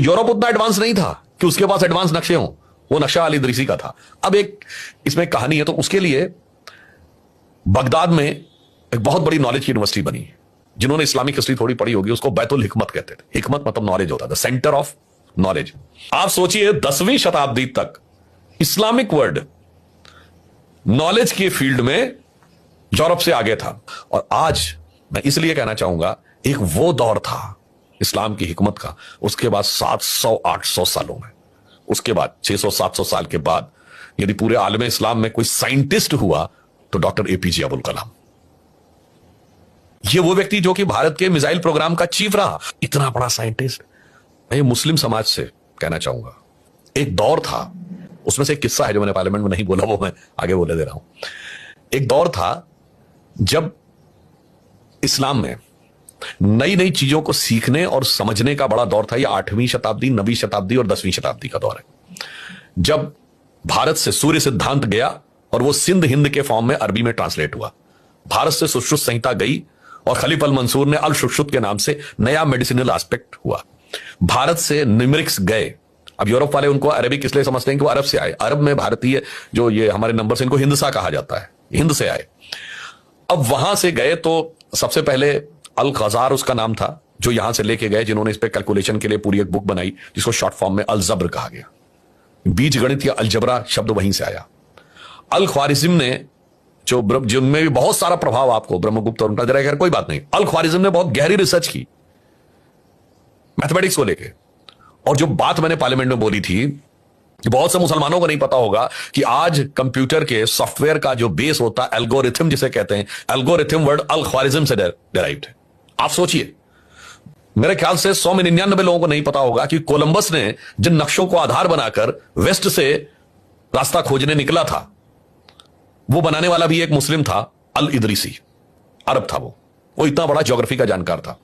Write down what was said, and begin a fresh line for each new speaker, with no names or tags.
Europe उतना advance नहीं था कि उसके पास एडवांस नक्शे हों, वो नक्शा अल इदरीसी का था। अब एक इसमें कहानी है, तो उसके लिए बगदाद में एक बहुत बड़ी नॉलेज की यूनिवर्सिटी बनी। जिन्होंने इस्लामिक हिस्ट्री थोड़ी पढ़ी होगी उसको बैतुल हिकमत कहते थे। हिकमत मतलब नॉलेज होता था, सेंटर ऑफ नॉलेज। आप सोचिए 10वीं शताब्दी तक इस्लामिक वर्ल्ड नॉलेज के फील्ड में यूरोप से आगे था। और आज मैं इसलिए कहना चाहूंगा, एक वो दौर था इस्लाम की हिकमत का, उसके बाद 700-800 सालों में, उसके बाद 600-700 साल के बाद यदि पूरे आलम इस्लाम में कोई साइंटिस्ट हुआ तो डॉक्टर एपीजे अब्दुल कलाम। ये वो व्यक्ति जो कि भारत के मिसाइल प्रोग्राम का चीफ रहा, इतना बड़ा साइंटिस्ट। मैं मुस्लिम समाज से कहना चाहूंगा, एक दौर था, उसमें से एक किस्सा है जो मैंने पार्लियामेंट में नहीं बोला, वो मैं आगे बोले दे रहा हूं। एक दौर था जब इस्लाम में नई नई चीजों को सीखने और समझने का बड़ा दौर था। यह 8वीं शताब्दी, 9वीं शताब्दी और 10वीं शताब्दी का दौर है, जब भारत से सूर्य सिद्धांत गया और वो सिंध हिंद के फॉर्म में अरबी में ट्रांसलेट हुआ। भारत से सुश्रुत संहिता गई और खलीफ अल मंसूर ने अल सुश्रुत के नाम से नया मेडिसिनल एस्पेक्ट हुआ। भारत से न्यूमेरिक्स गए। अब यूरोप वाले उनको अरबिक इसलिए समझते हैं कि वो अरब से आए। अरब में भारतीय जो ये हमारे नंबर से, इनको हिंदसा कहा जाता है, हिंद से आए। अब वहां से गए तो सबसे पहले अल खजार उसका नाम था, जो यहां से लेके गए, जिन्होंने इस पे कैलकुलेशन के लिए पूरी एक बुक बनाई जिसको शॉर्ट फॉर्म में अल जब्र कहा गया। बीज गणित या अलजबरा शब्द वहीं से आया। अल ख्वारिज्म ने जिनमें भी बहुत सारा प्रभाव आपको ब्रह्मगुप्त और उनका जरा, खैर कोई बात नहीं, अल ख्वारिज्म ने बहुत गहरी रिसर्च की मैथमेटिक्स को लेके। और जो बात मैंने पार्लियामेंट में बोली थी, बहुत से मुसलमानों को नहीं पता होगा कि आज कंप्यूटर के सॉफ्टवेयर का जो बेस होता है, एल्गोरिथम जिसे कहते हैं, एल्गोरिथम वर्ड अल ख्वारिज्म से डेराइव्ड है। आप सोचिए, मेरे ख्याल से 100 में 99 लोगों को नहीं पता होगा कि कोलंबस ने जिन नक्शों को आधार बनाकर वेस्ट से रास्ता खोजने निकला था, वो बनाने वाला भी एक मुस्लिम था, अल इदरीसी, अरब था वो इतना बड़ा ज्योग्राफी का जानकार था।